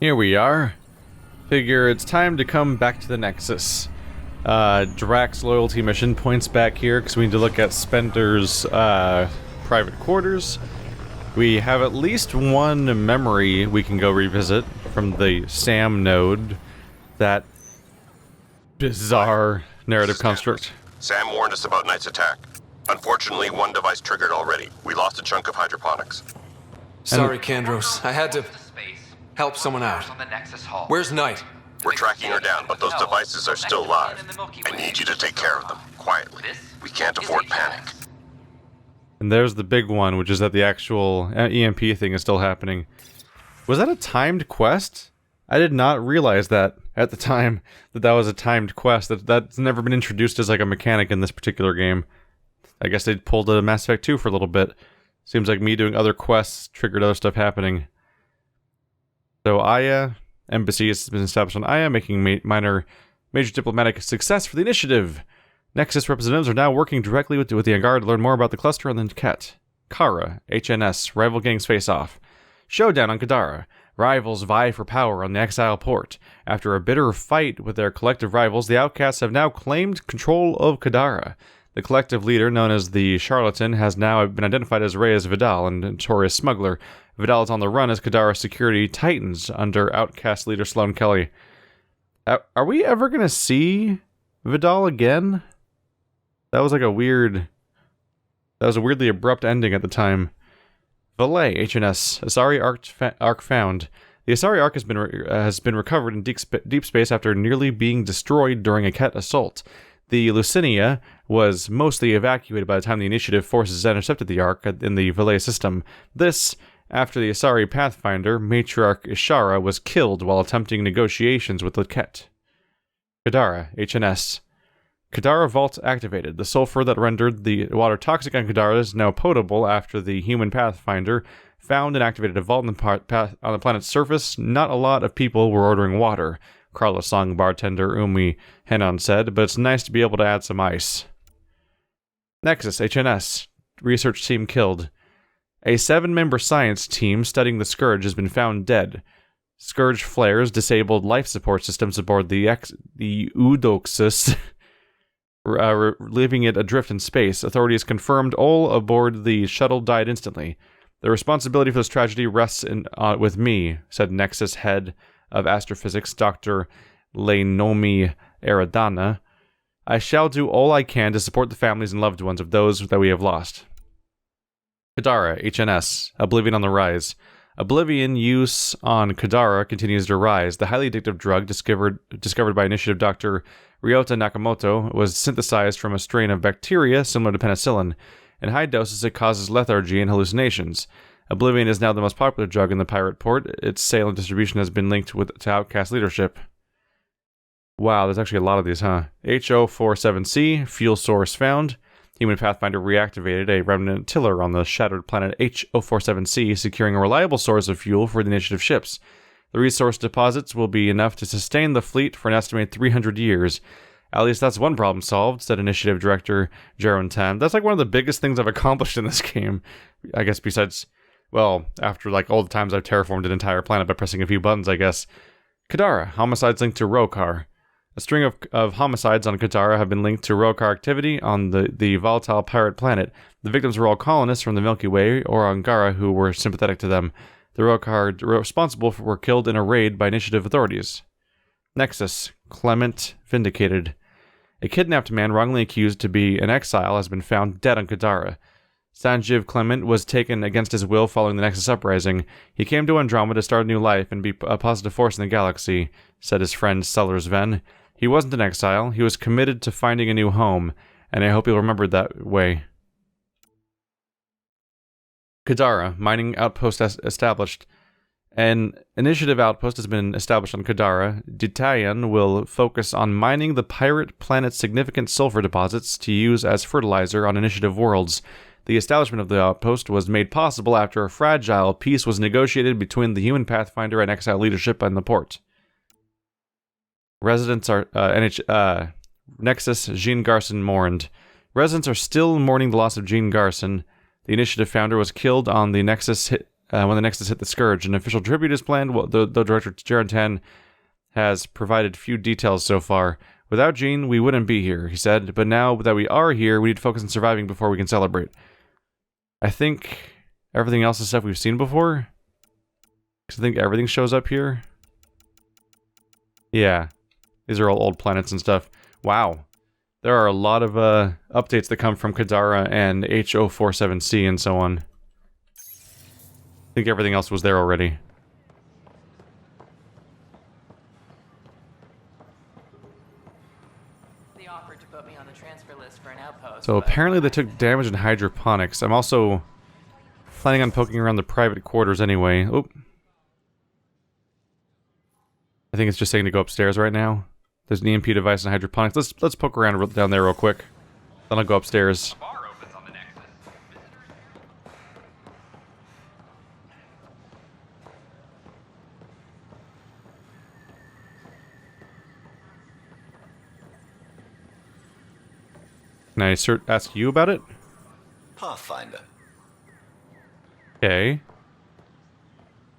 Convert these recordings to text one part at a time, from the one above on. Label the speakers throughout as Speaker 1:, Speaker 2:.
Speaker 1: Here we are. Figure it's time to come back to the Nexus. Drax's loyalty mission points back here because we need to look at Spender's private quarters. We have at least one memory we can go revisit from the Sam node. That bizarre narrative construct.
Speaker 2: Sam warned us about Knight's attack. Unfortunately, one device triggered already. We lost a chunk of hydroponics.
Speaker 3: Sorry, Kandros. I had to help someone out. Where's Knight?
Speaker 2: We're tracking her down, but those devices are still live. I need you to take care of them, quietly. We can't afford panic.
Speaker 1: And there's the big one, which is that the actual EMP thing is still happening. Was that a timed quest? I did not realize that at the time, that was a timed quest. That's never been introduced as like a mechanic in this particular game. I guess they pulled a Mass Effect 2 for a little bit. Seems like me doing other quests triggered other stuff happening. So Aya, embassy has been established on Aya, making major diplomatic success for the initiative. Nexus representatives are now working directly with the Vanguard to learn more about the cluster on the Ket. Kara, HNS, rival gangs face off. Showdown on Kadara. Rivals vie for power on the Exile port. After a bitter fight with their collective rivals, the Outcasts have now claimed control of Kadara. The collective leader, known as the Charlatan, has now been identified as Reyes Vidal, a notorious smuggler. Vidal is on the run as Kadara security tightens under Outcast leader Sloan Kelly. Are we ever going to see Vidal again? That was like a weirdly abrupt ending at the time. Valet, HNS, Asari Ark found. The Asari Ark has been recovered in deep space after nearly being destroyed during a Ket assault. The Lucinia was mostly evacuated by the time the Initiative forces intercepted the Ark in the Valet system. This, after the Asari Pathfinder, Matriarch Ishara, was killed while attempting negotiations with the Ket. Kadara, HNS. Kadara Vault activated. The sulfur that rendered the water toxic on Kadara is now potable after the human Pathfinder found and activated a vault on the planet's surface. Not a lot of people were ordering water, Carlos Song bartender Umi Henan said, but it's nice to be able to add some ice. Nexus, HNS. Research team killed. A 7-member science team studying the Scourge has been found dead. Scourge flares disabled life support systems aboard the Eudoxus, leaving it adrift in space. Authorities confirmed all aboard the shuttle died instantly. The responsibility for this tragedy rests with me, said Nexus head of astrophysics, Dr. Leinomi Aradana. I shall do all I can to support the families and loved ones of those that we have lost. Kadara, HNS, Oblivion on the rise. Oblivion use on Kadara continues to rise. The highly addictive drug discovered by Initiative Dr. Ryota Nakamoto was synthesized from a strain of bacteria similar to penicillin. In high doses, it causes lethargy and hallucinations. Oblivion is now the most popular drug in the pirate port. Its sale and distribution has been linked to Outcast leadership. Wow, there's actually a lot of these, huh? HO47C, fuel source found. Human Pathfinder reactivated a remnant tiller on the shattered planet HO47C, securing a reliable source of fuel for the Initiative ships. The resource deposits will be enough to sustain the fleet for an estimated 300 years. At least that's one problem solved, said Initiative Director Jaron Tam. That's like one of the biggest things I've accomplished in this game. I guess besides, well, after like all the times I've terraformed an entire planet by pressing a few buttons, I guess. Kadara, homicides linked to Rokar. A string of homicides on Kadara have been linked to Rokar activity on the volatile pirate planet. The victims were all colonists from the Milky Way or Angara who were sympathetic to them. The Rokar responsible were killed in a raid by Initiative authorities. Nexus, Clement vindicated. A kidnapped man wrongly accused to be an exile has been found dead on Kadara. Sanjiv Clement was taken against his will following the Nexus uprising. He came to Andromeda to start a new life and be a positive force in the galaxy, said his friend Sellers Ven. He wasn't an exile. He was committed to finding a new home, and I hope he'll remember that way. Kadara, mining outpost established. An initiative outpost has been established on Kadara. Ditayan will focus on mining the pirate planet's significant sulfur deposits to use as fertilizer on initiative worlds. The establishment of the outpost was made possible after a fragile peace was negotiated between the human Pathfinder and Exile leadership and the port. Residents are Nexus Jean Garson mourned. Residents are still mourning the loss of Jean Garson. The Initiative founder was killed on the Nexus when the Nexus hit the Scourge. An official tribute is planned. Well, the director, Jaron Tan, has provided few details so far. Without Jean, we wouldn't be here, he said. But now that we are here, we need to focus on surviving before we can celebrate. I think everything else is stuff we've seen before. Because I think everything shows up here. Yeah. These are all old planets and stuff. Wow. There are a lot of updates that come from Kadara and H047C and so on. I think everything else was there already.
Speaker 4: They offered to put me on the transfer list for an outpost.
Speaker 1: So apparently they took damage in hydroponics. I'm also planning on poking around the private quarters anyway. Oop. I think it's just saying to go upstairs right now. There's an EMP device in hydroponics. Let's poke around down there real quick. Then I'll go upstairs. Can I ask you about it?
Speaker 5: Pathfinder.
Speaker 1: Okay.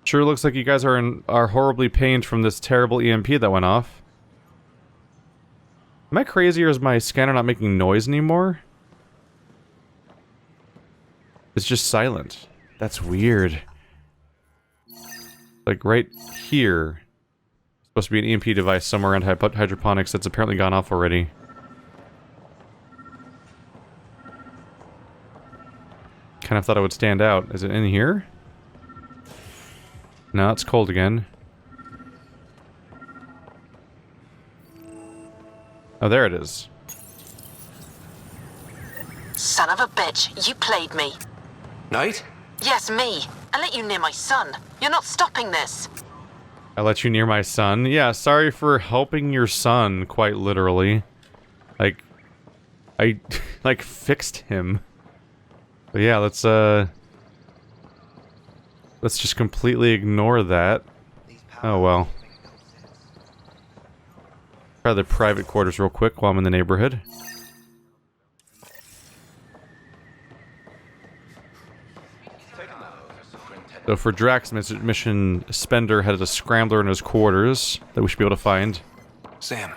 Speaker 1: Sure looks like you guys are horribly pained from this terrible EMP that went off. Am I crazy, or is my scanner not making noise anymore? It's just silent. That's weird. Like right here. Supposed to be an EMP device somewhere around hydroponics that's apparently gone off already. Kind of thought it would stand out. Is it in here? No, it's cold again. Oh, there it is.
Speaker 6: Son of a bitch, you played me.
Speaker 3: Knight?
Speaker 6: Yes, me. I let you near my son. You're not stopping this.
Speaker 1: I let you near my son? Yeah, sorry for helping your son, quite literally. Like, I, like, fixed him. But yeah, let's just completely ignore that. Oh, well. Try the private quarters real quick while I'm in the neighborhood. So for Drax's mission, Spender has a Scrambler in his quarters that we should be able to find.
Speaker 3: Sam,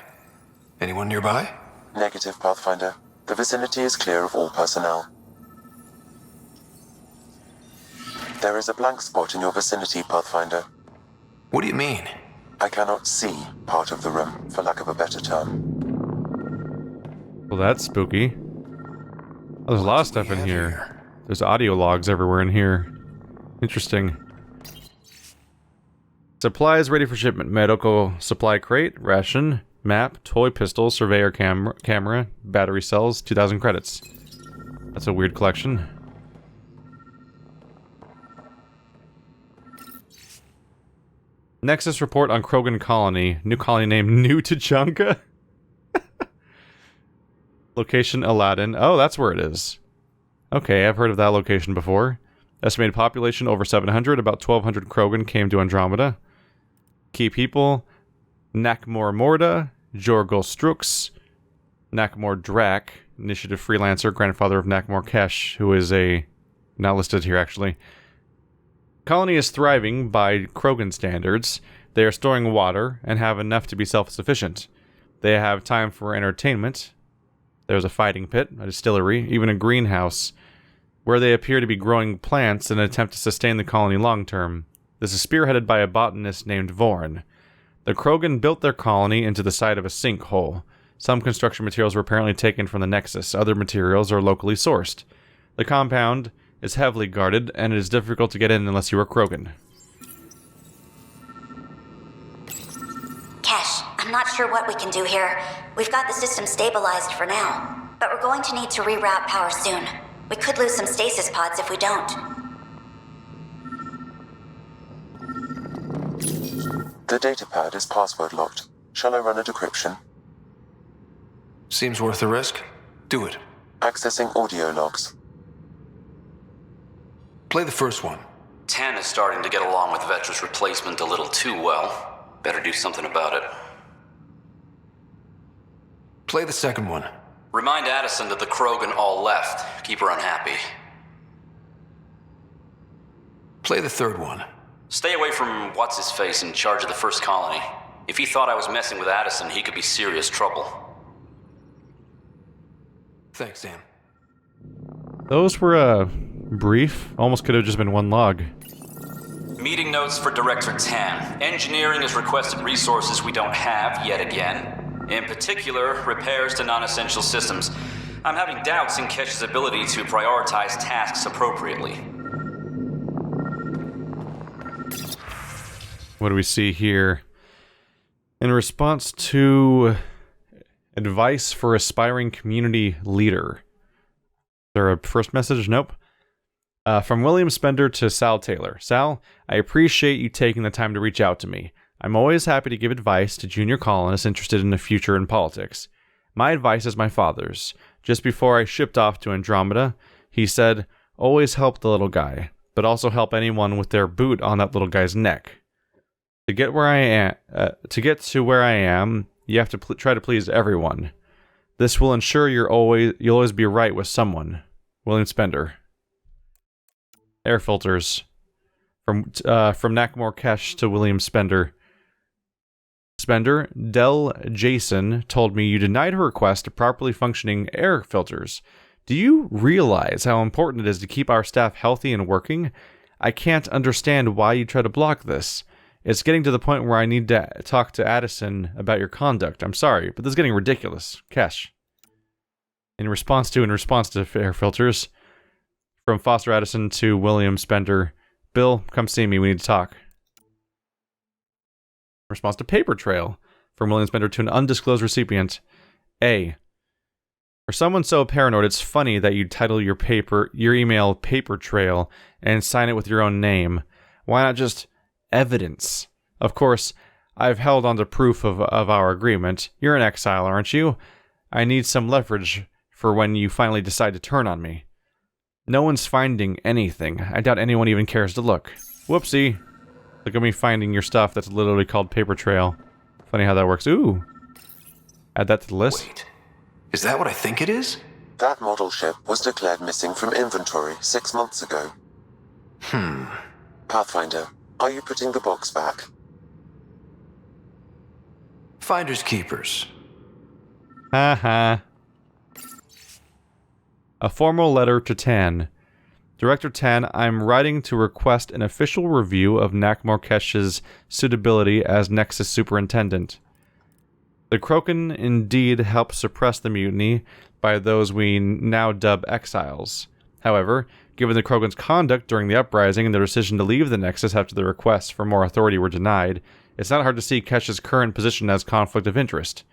Speaker 3: anyone nearby?
Speaker 2: Negative, Pathfinder. The vicinity is clear of all personnel. There is a blank spot in your vicinity, Pathfinder.
Speaker 3: What do you mean?
Speaker 2: I cannot see part of the room, for lack of a better term.
Speaker 1: Well, that's spooky. Oh, there's a lot of stuff in here. There's audio logs everywhere in here. Interesting. Supplies ready for shipment. Medical supply crate, ration, map, toy pistol, surveyor camera, battery cells, 2,000 credits. That's a weird collection. Nexus report on Krogan colony. New colony named New Tachanka. Location Aladdin. Oh, that's where it is. Okay, I've heard of that location before. Estimated population over 700. About 1,200 Krogan came to Andromeda. Key people: Nakmor Morda, Jorgol Strux, Nakmor Drak, initiative freelancer, grandfather of Nakmor Kesh, who is not listed here actually. Colony is thriving by Krogan standards. They are storing water and have enough to be self-sufficient. They have time for entertainment. There's a fighting pit, a distillery, even a greenhouse, where they appear to be growing plants in an attempt to sustain the colony long-term. This is spearheaded by a botanist named Vorn. The Krogan built their colony into the side of a sinkhole. Some construction materials were apparently taken from the Nexus. Other materials are locally sourced. The compound is heavily guarded, and it is difficult to get in unless you are Krogan.
Speaker 7: Kesh, I'm not sure what we can do here. We've got the system stabilized for now, but we're going to need to reroute power soon. We could lose some stasis pods if we don't.
Speaker 2: The datapad is password locked. Shall I run a decryption?
Speaker 3: Seems worth the risk. Do it.
Speaker 2: Accessing audio logs.
Speaker 3: Play the first one.
Speaker 5: Tan is starting to get along with Vetra's replacement a little too well. Better do something about it.
Speaker 3: Play the second one.
Speaker 5: Remind Addison that the Krogan all left. Keep her unhappy.
Speaker 3: Play the third one.
Speaker 5: Stay away from what's-his-face in charge of the first colony. If he thought I was messing with Addison, he could be serious trouble.
Speaker 3: Thanks, Sam.
Speaker 1: Those were, brief. Almost could have just been one log.
Speaker 5: Meeting notes for Director Tan. Engineering has requested resources we don't have yet again. In particular, repairs to non-essential systems. I'm having doubts in Kesh's ability to prioritize tasks appropriately.
Speaker 1: What do we see here? In response to advice for aspiring community leader. Is there a first message? Nope. From William Spender to Sal Taylor. Sal, I appreciate you taking the time to reach out to me. I'm always happy to give advice to junior colonists interested in the future in politics. My advice is my father's. Just before I shipped off to Andromeda, he said, always help the little guy, but also help anyone with their boot on that little guy's neck. To get where I am, to where I am, you have to try to please everyone. This will ensure you'll always be right with someone. William Spender. Air filters. From Nakmor Kesh to William Spender. Spender, Del Jason told me you denied her request to properly functioning air filters. Do you realize how important it is to keep our staff healthy and working? I can't understand why you try to block this. It's getting to the point where I need to talk to Addison about your conduct. I'm sorry, but this is getting ridiculous. Kesh. In response to air filters. From Foster Addison to William Spender. Bill, come see me. We need to talk. Response to paper trail. From William Spender to an undisclosed recipient. A. For someone so paranoid, it's funny that you title your email paper trail and sign it with your own name. Why not just evidence? Of course, I've held on to proof of our agreement. You're in exile, aren't you? I need some leverage for when you finally decide to turn on me. No one's finding anything. I doubt anyone even cares to look. Whoopsie. Look at me finding your stuff that's literally called paper trail. Funny how that works. Ooh. Add that to the list.
Speaker 3: Wait. Is that what I think it is?
Speaker 2: That model ship was declared missing from inventory 6 months ago. Pathfinder, are you putting the box back?
Speaker 3: Finders keepers.
Speaker 1: Haha. A formal letter to Tan. Director Tan, I'm writing to request an official review of Nakmor Kesh's suitability as Nexus Superintendent. The Krogan indeed helped suppress the mutiny by those we now dub exiles. However, given the Krogan's conduct during the uprising and their decision to leave the Nexus after the requests for more authority were denied, it's not hard to see Kesh's current position as conflict of interest.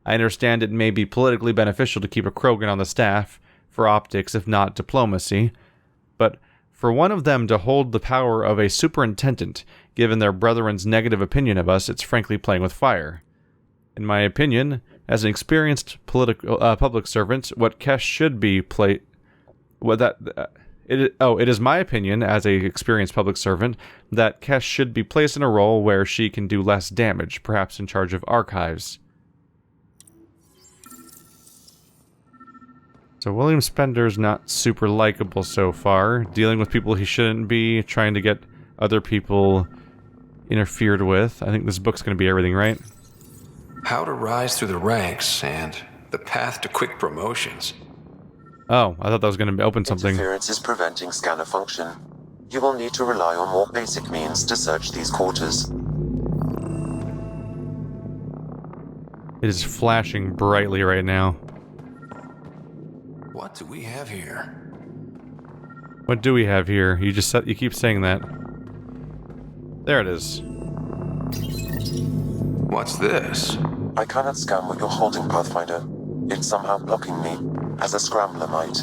Speaker 1: I understand it may be politically beneficial to keep a Krogan on the staff, for optics if not diplomacy, but for one of them to hold the power of a superintendent, given their brethren's negative opinion of us, it's frankly playing with fire. In my opinion, as an experienced public servant, what Kesh should be it is my opinion as a experienced public servant that Kesh should be placed in a role where she can do less damage, perhaps in charge of archives. So William Spender's not super likable so far, dealing with people he shouldn't be, trying to get other people interfered with. I think this book's going to be everything, right?
Speaker 3: How to rise through the ranks and the path to quick promotions.
Speaker 1: Oh, I thought that was going to open something.
Speaker 2: Interference is preventing scanner function. You will need to rely on more basic means to search these quarters.
Speaker 1: It is flashing brightly right now.
Speaker 3: What do we have here?
Speaker 1: What do we have here? You keep saying that. There it is.
Speaker 3: What's this?
Speaker 2: I cannot scan what you're holding, Pathfinder. It's somehow blocking me, as a Scrambler might.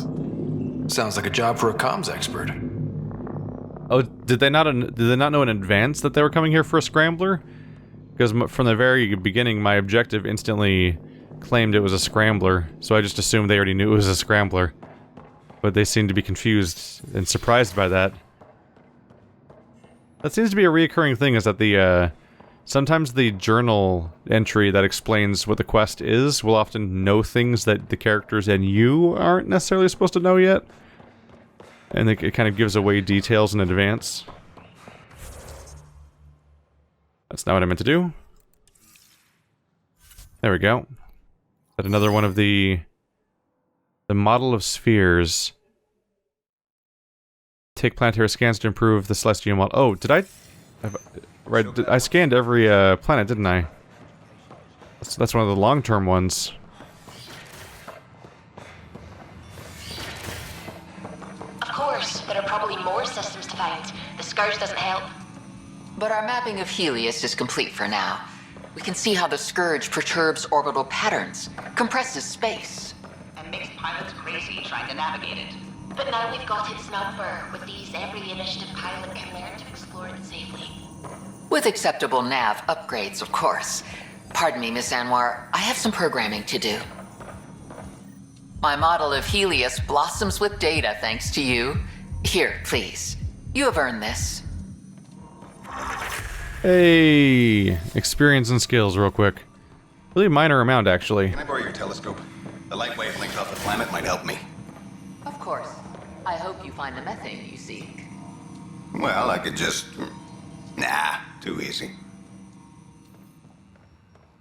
Speaker 3: Sounds like a job for a comms expert.
Speaker 1: Oh, did they not know in advance that they were coming here for a Scrambler? Because from the very beginning, my objective instantly claimed it was a Scrambler, so I just assumed they already knew it was a Scrambler. But they seem to be confused and surprised by that. That seems to be a reoccurring thing, is that sometimes the journal entry that explains what the quest is will often know things that the characters and you aren't necessarily supposed to know yet. And it kind of gives away details in advance. That's not what I meant to do. There we go. Got another one of the model of spheres. Take planetary scans to improve the celestial model. Oh, did I? Right, I scanned every planet, didn't I? That's one of the long-term ones.
Speaker 8: Of course, there are probably more systems to find. The scourge doesn't help.
Speaker 4: But our mapping of Helios is complete for now. We can see how the scourge perturbs orbital patterns, compresses space.
Speaker 8: And makes pilots crazy trying to navigate it. But now we've got its number. With these, every initiative pilot can learn to explore it safely.
Speaker 4: With acceptable nav upgrades, of course. Pardon me, Miss Anwar, I have some programming to do. My model of Helios blossoms with data thanks to you. Here, please. You have earned this.
Speaker 1: Hey, experience and skills real quick. Really minor amount, actually.
Speaker 9: Can I borrow your telescope? The light wavelength off the planet might help me.
Speaker 4: Of course. I hope you find the methane you seek.
Speaker 9: Well, I could just... Nah, too easy.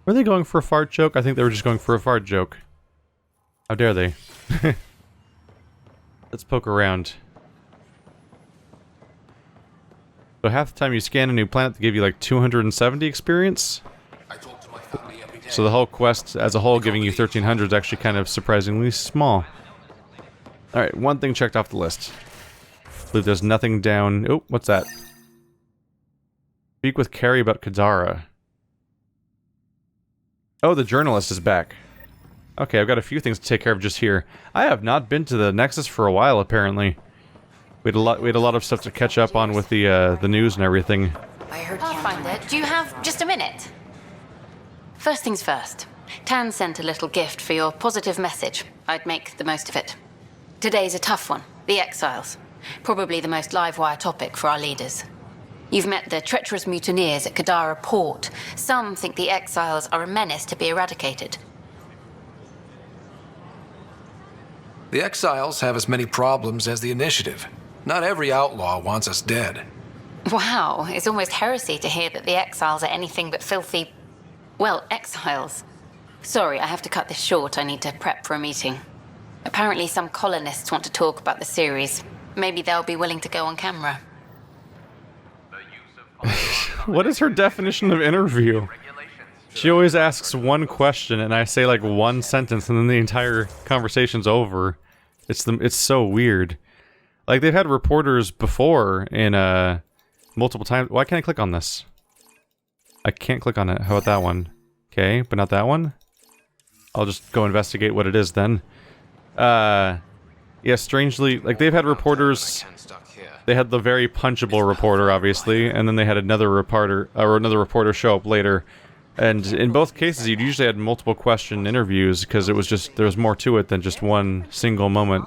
Speaker 1: Were they going for a fart joke? I think they were just going for a fart joke. How dare they? Let's poke around. So half the time you scan a new planet, they give you like 270 experience? So the whole quest as a whole giving you 1300 is actually kind of surprisingly small. Alright, one thing checked off the list. I believe there's nothing down... Oh, what's that? Speak with Carrie about Kadara. Oh, the journalist is back. Okay, I've got a few things to take care of just here. I have not been to the Nexus for a while, apparently. We had a lot of stuff to catch up on with the news and everything.
Speaker 10: Pathfinder, do you have just a minute? First things first. Tan sent a little gift for your positive message. I'd make the most of it. Today's a tough one. The Exiles. Probably the most live-wire topic for our leaders. You've met the treacherous mutineers at Kadara Port. Some think the Exiles are a menace to be eradicated.
Speaker 3: The Exiles have as many problems as the Initiative. Not every outlaw wants us dead.
Speaker 10: Wow, it's almost heresy to hear that the Exiles are anything but filthy... well, exiles. Sorry, I have to cut this short. I need to prep for a meeting. Apparently some colonists want to talk about the series. Maybe they'll be willing to go on camera.
Speaker 1: What is her definition of interview? She always asks one question and I say like one sentence and then the entire conversation's over. It's so weird. Like they've had reporters before in multiple times. Why can't I click on this? I can't click on it. How about that one? Okay, but not that one? I'll just go investigate what it is then. Yeah, strangely, like they've had reporters. They had the very punchable reporter, obviously, and then they had another reporter show up later. And in both cases, you usually had multiple question interviews because it was just there was more to it than just one single moment.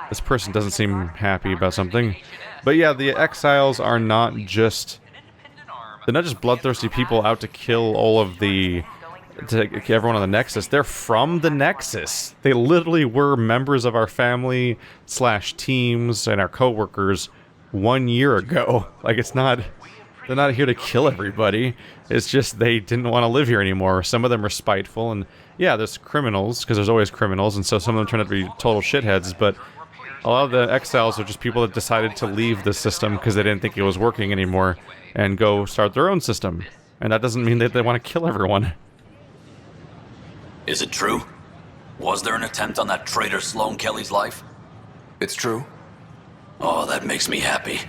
Speaker 1: This person doesn't seem happy about something, but yeah, the Exiles are not just they're not just bloodthirsty people out to kill all of everyone on the Nexus. They're from the Nexus. They literally were members of our family / teams and our coworkers 1 year ago. Like they're not here to kill everybody. It's just they didn't want to live here anymore. Some of them are spiteful, and yeah, there's criminals because there's always criminals, and so some of them turn out to be total shitheads. But a lot of the Exiles are just people that decided to leave the system because they didn't think it was working anymore and go start their own system. And that doesn't mean that they want to kill everyone.
Speaker 5: Is it true? Was there an attempt on that traitor Sloane Kelly's life?
Speaker 3: It's true.
Speaker 5: Oh, that makes me happy.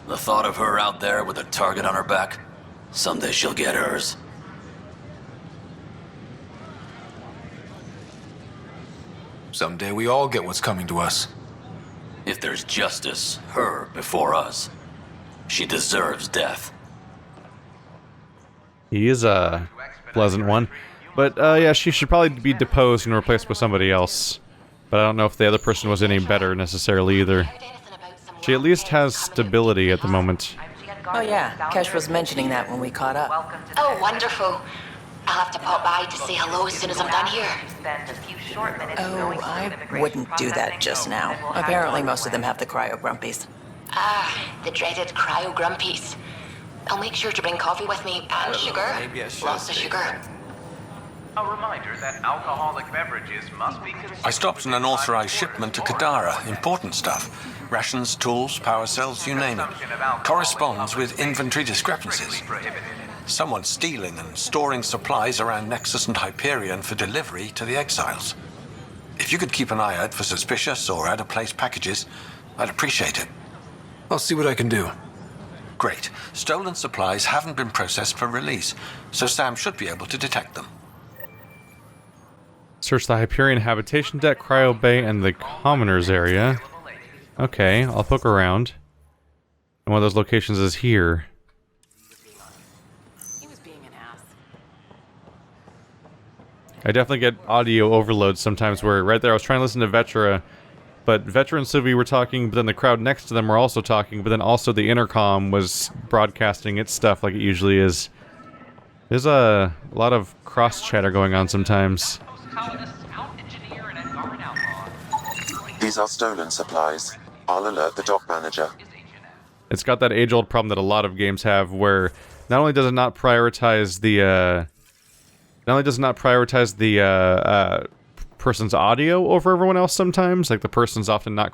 Speaker 5: The thought of her out there with a target on her back. Someday she'll get hers.
Speaker 3: Someday we all get what's coming to us.
Speaker 5: If there's justice, her before us. She deserves death.
Speaker 1: He is a pleasant one. But, yeah, she should probably be deposed and replaced with somebody else. But I don't know if the other person was any better, necessarily, either. She at least has stability at the moment.
Speaker 11: Oh yeah, Kesh was mentioning that when we caught up.
Speaker 8: Oh, wonderful. I'll have to pop by to say hello as soon as I'm done here.
Speaker 11: Oh, I wouldn't do that just now. Apparently most of them have the cryo grumpies.
Speaker 8: Ah, the dreaded cryo grumpies.
Speaker 6: I'll make sure to bring coffee with me and sugar.
Speaker 3: Maybe I should
Speaker 6: Lots of
Speaker 3: take
Speaker 6: sugar.
Speaker 12: A reminder that alcoholic beverages must be consumed.
Speaker 13: I stopped an unauthorized shipment to Kadara. Important stuff. Rations, tools, power cells, you name it. Corresponds with inventory discrepancies. Someone's stealing and storing supplies around Nexus and Hyperion for delivery to the exiles. If you could keep an eye out for suspicious or out-of-place packages, I'd appreciate it.
Speaker 3: I'll see what I can do.
Speaker 13: Great. Stolen supplies haven't been processed for release, so Sam should be able to detect them.
Speaker 1: Search the Hyperion Habitation Deck, Cryo Bay, and the Commoners area. Okay, I'll poke around. And one of those locations is here.
Speaker 10: He was being an ass.
Speaker 1: I definitely get audio overload sometimes where right there I was trying to listen to Vetra, but Vetra and Suvi were talking, but then the crowd next to them were also talking, but then also the intercom was broadcasting its stuff like it usually is. There's a lot of cross-chatter going on sometimes.
Speaker 2: These are stolen supplies. I'll alert the dock manager.
Speaker 1: It's got that age-old problem that a lot of games have, where not only does it not prioritize the person's audio over everyone else sometimes, like the person's often not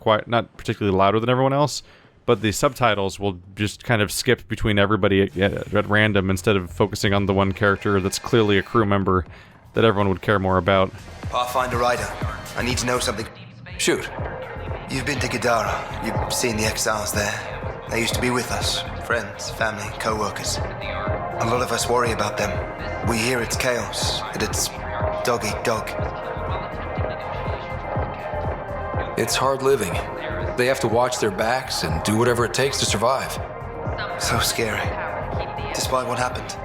Speaker 1: particularly louder than everyone else, but the subtitles will just kind of skip between everybody at random instead of focusing on the one character that's clearly a crew member that everyone would care more about.
Speaker 14: Pathfinder Rider, I need to know something.
Speaker 3: Shoot.
Speaker 14: You've been to Kadara. You've seen the exiles there. They used to be with us. Friends, family, co-workers. A lot of us worry about them. We hear it's chaos, that it's dog eat dog.
Speaker 3: It's hard living. They have to watch their backs and do whatever it takes to survive.
Speaker 14: So scary. Despite what happened,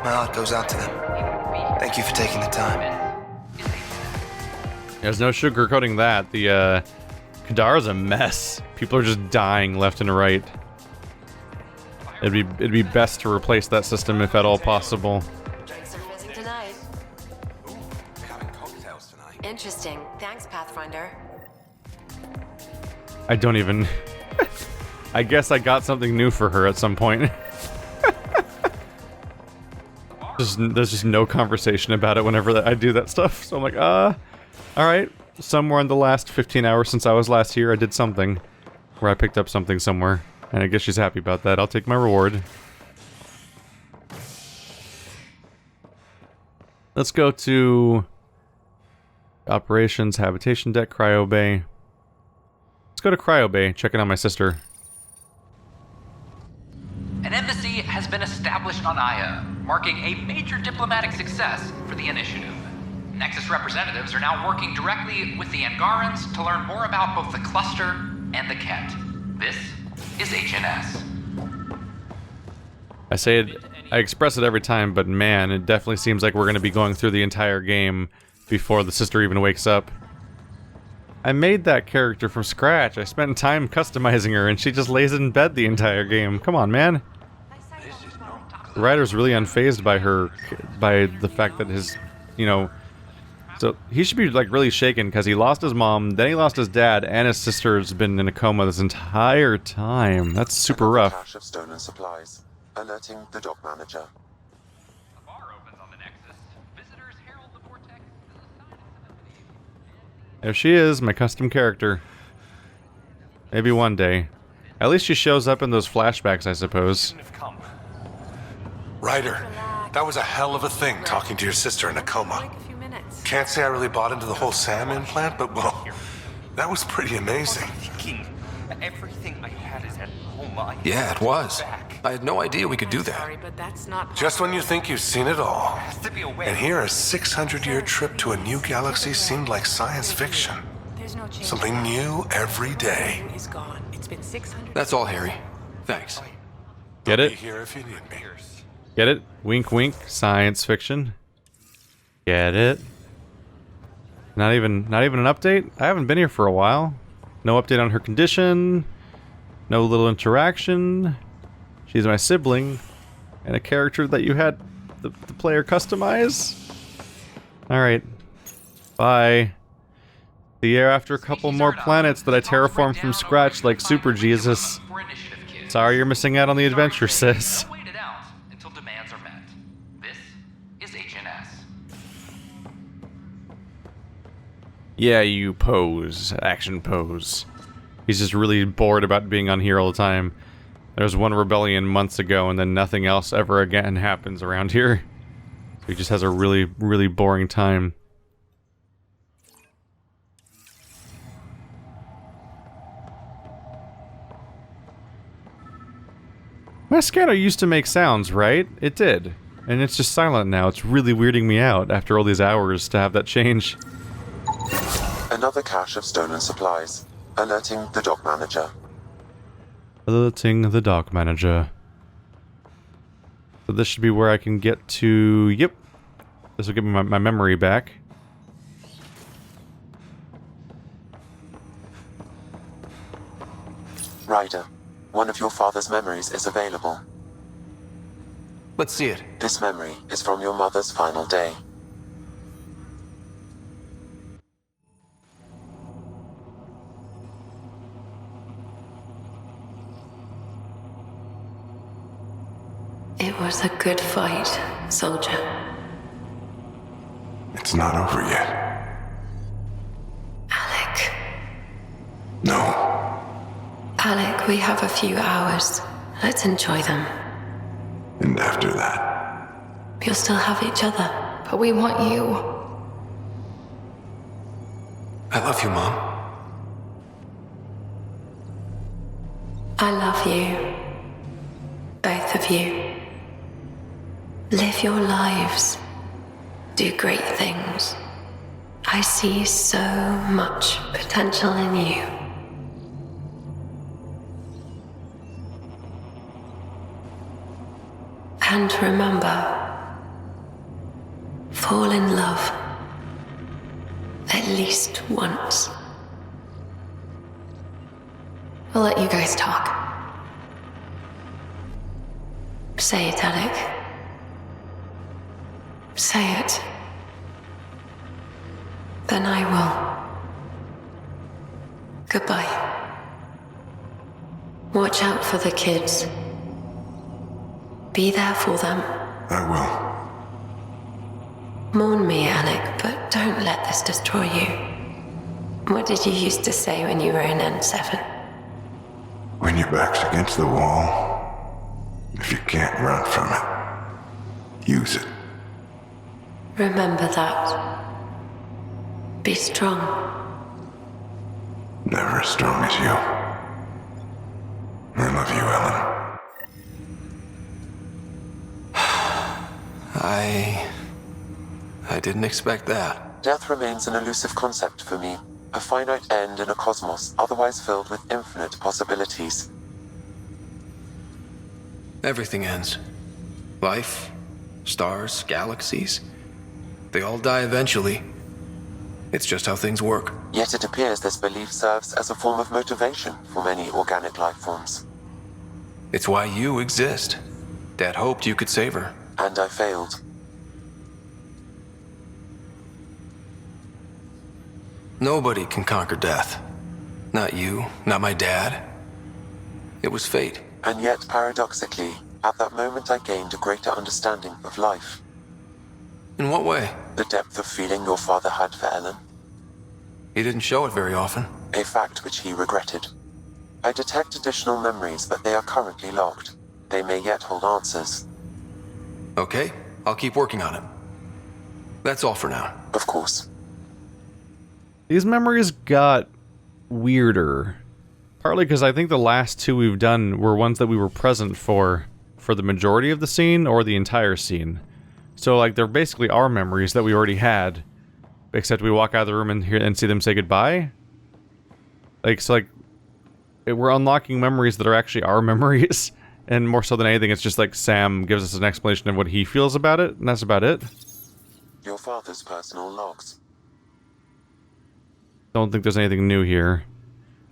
Speaker 14: my heart goes out to them. Thank you for taking the time.
Speaker 1: There's no sugarcoating that. The Kadara's a mess. People are just dying left and right. It'd be best to replace that system if at all possible.
Speaker 11: Drinks are fizzing tonight.
Speaker 13: Ooh, we're having cocktails tonight.
Speaker 11: Interesting. Thanks, Pathfinder.
Speaker 1: I don't even... I guess I got something new for her at some point. There's just no conversation about it whenever I do that stuff. So I'm like, alright. Somewhere in the last 15 hours since I was last here, I did something. Where I picked up something somewhere. And I guess she's happy about that. I'll take my reward. Let's go to... Operations, Habitation Deck, Cryo Bay. Let's go to Cryo Bay, check in on my sister.
Speaker 15: An embassy has been established on Aya, marking a major diplomatic success for the initiative. Nexus representatives are now working directly with the Angarans to learn more about both the cluster and the Kent. This is HNS.
Speaker 1: I say it, I express it every time, but man, it definitely seems like we're going to be going through the entire game before the sister even wakes up. I made that character from scratch. I spent time customizing her, and she just lays in bed the entire game. Come on, man. The writer's really unfazed by by the fact that his, you know... So, he should be, like, really shaken, because he lost his mom, then he lost his dad, and his sister's been in a coma this entire time. That's super rough.
Speaker 2: Cache of stolen supplies. Alerting the dock manager.
Speaker 1: There she is, my custom character. Maybe one day. At least she shows up in those flashbacks, I suppose.
Speaker 16: Ryder, that was a hell of a thing talking to your sister in a coma. Can't say I really bought into the whole Sam implant, but well, that was pretty amazing.
Speaker 12: Everything I had is at home.
Speaker 3: Yeah, it was. I had no idea we could do that.
Speaker 6: Sorry, but that's not
Speaker 16: Just when you think you've seen it all.
Speaker 12: To be aware.
Speaker 16: And here a 600-year trip to a new galaxy seemed like science fiction.
Speaker 6: There's no change.
Speaker 16: Something new every day.
Speaker 6: Is gone. It's been 600.
Speaker 3: That's all, Harry. Thanks.
Speaker 1: Get
Speaker 16: I'll
Speaker 1: it?
Speaker 16: be here if you need me.
Speaker 1: Get it? Wink wink, science fiction. Get it? Not even an update? I haven't been here for a while. No update on her condition. No little interaction. She's my sibling. And a character that you had the player customize. Alright. Bye. The year after a couple more planets that I terraformed from scratch like Super Jesus. Sorry you're missing out on the adventure, sis.
Speaker 15: HNS.
Speaker 1: Yeah, you pose. Action pose. He's just really bored about being on here all the time. There was one rebellion months ago, and then nothing else ever again happens around here. So he just has a really, really boring time. My scanner used to make sounds, right? It did. And it's just silent now. It's really weirding me out after all these hours to have that change.
Speaker 2: Another cache of stolen supplies. Alerting the dock manager.
Speaker 1: Alerting the dock manager. So this should be where I can get to... Yep. This will give me my memory back.
Speaker 2: Ryder, one of your father's memories is available.
Speaker 3: Let's see it.
Speaker 2: This memory is from your mother's final day.
Speaker 17: It was a good fight, soldier.
Speaker 16: It's not over yet.
Speaker 17: Alec.
Speaker 16: No.
Speaker 17: Alec, we have a few hours. Let's enjoy them.
Speaker 16: And after that?
Speaker 17: We'll still have each other.
Speaker 10: But we want you.
Speaker 3: I love you, Mom.
Speaker 17: I love you. Both of you. Live your lives. Do great things. I see so much potential in you. And remember, fall in love. At least once.
Speaker 10: We'll let you guys talk.
Speaker 17: Say it, Alec. Say it. Then I will. Goodbye. Watch out for the kids. Be there for them.
Speaker 16: I will.
Speaker 17: Mourn me, Alec, but don't let this destroy you. What did you used to say when you were in N7?
Speaker 16: When your back's against the wall, if you can't run from it, use it.
Speaker 17: Remember that. Be strong.
Speaker 16: Never as strong as you. I love you, Ellen.
Speaker 3: I didn't expect that.
Speaker 2: Death remains an elusive concept for me. A finite end in a cosmos otherwise filled with infinite possibilities.
Speaker 3: Everything ends. Life, stars, galaxies. They all die eventually. It's just how things work.
Speaker 2: Yet it appears this belief serves as a form of motivation for many organic life forms.
Speaker 3: It's why you exist. Dad hoped you could save her.
Speaker 2: And I failed.
Speaker 3: Nobody can conquer death. Not you, not my dad. It was fate.
Speaker 2: And yet, paradoxically, at that moment I gained a greater understanding of life.
Speaker 3: In what way?
Speaker 2: The depth of feeling your father had for Ellen.
Speaker 3: He didn't show it very often.
Speaker 2: A fact which he regretted. I detect additional memories, but they are currently locked. They may yet hold answers.
Speaker 3: Okay, I'll keep working on it. That's all for now.
Speaker 2: Of course.
Speaker 1: These memories got weirder. Partly because I think the last two we've done were ones that we were present for the majority of the scene or the entire scene. So, like, they're basically our memories that we already had, except we walk out of the room and see them say goodbye. Like, so, like, we're unlocking memories that are actually our memories, and more so than anything, it's just like Sam gives us an explanation of what he feels about it, and that's about it.
Speaker 2: Your father's personal logs.
Speaker 1: Don't think there's anything new here.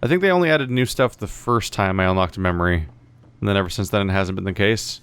Speaker 1: I think they only added new stuff the first time I unlocked a memory, and then ever since then it hasn't been the case.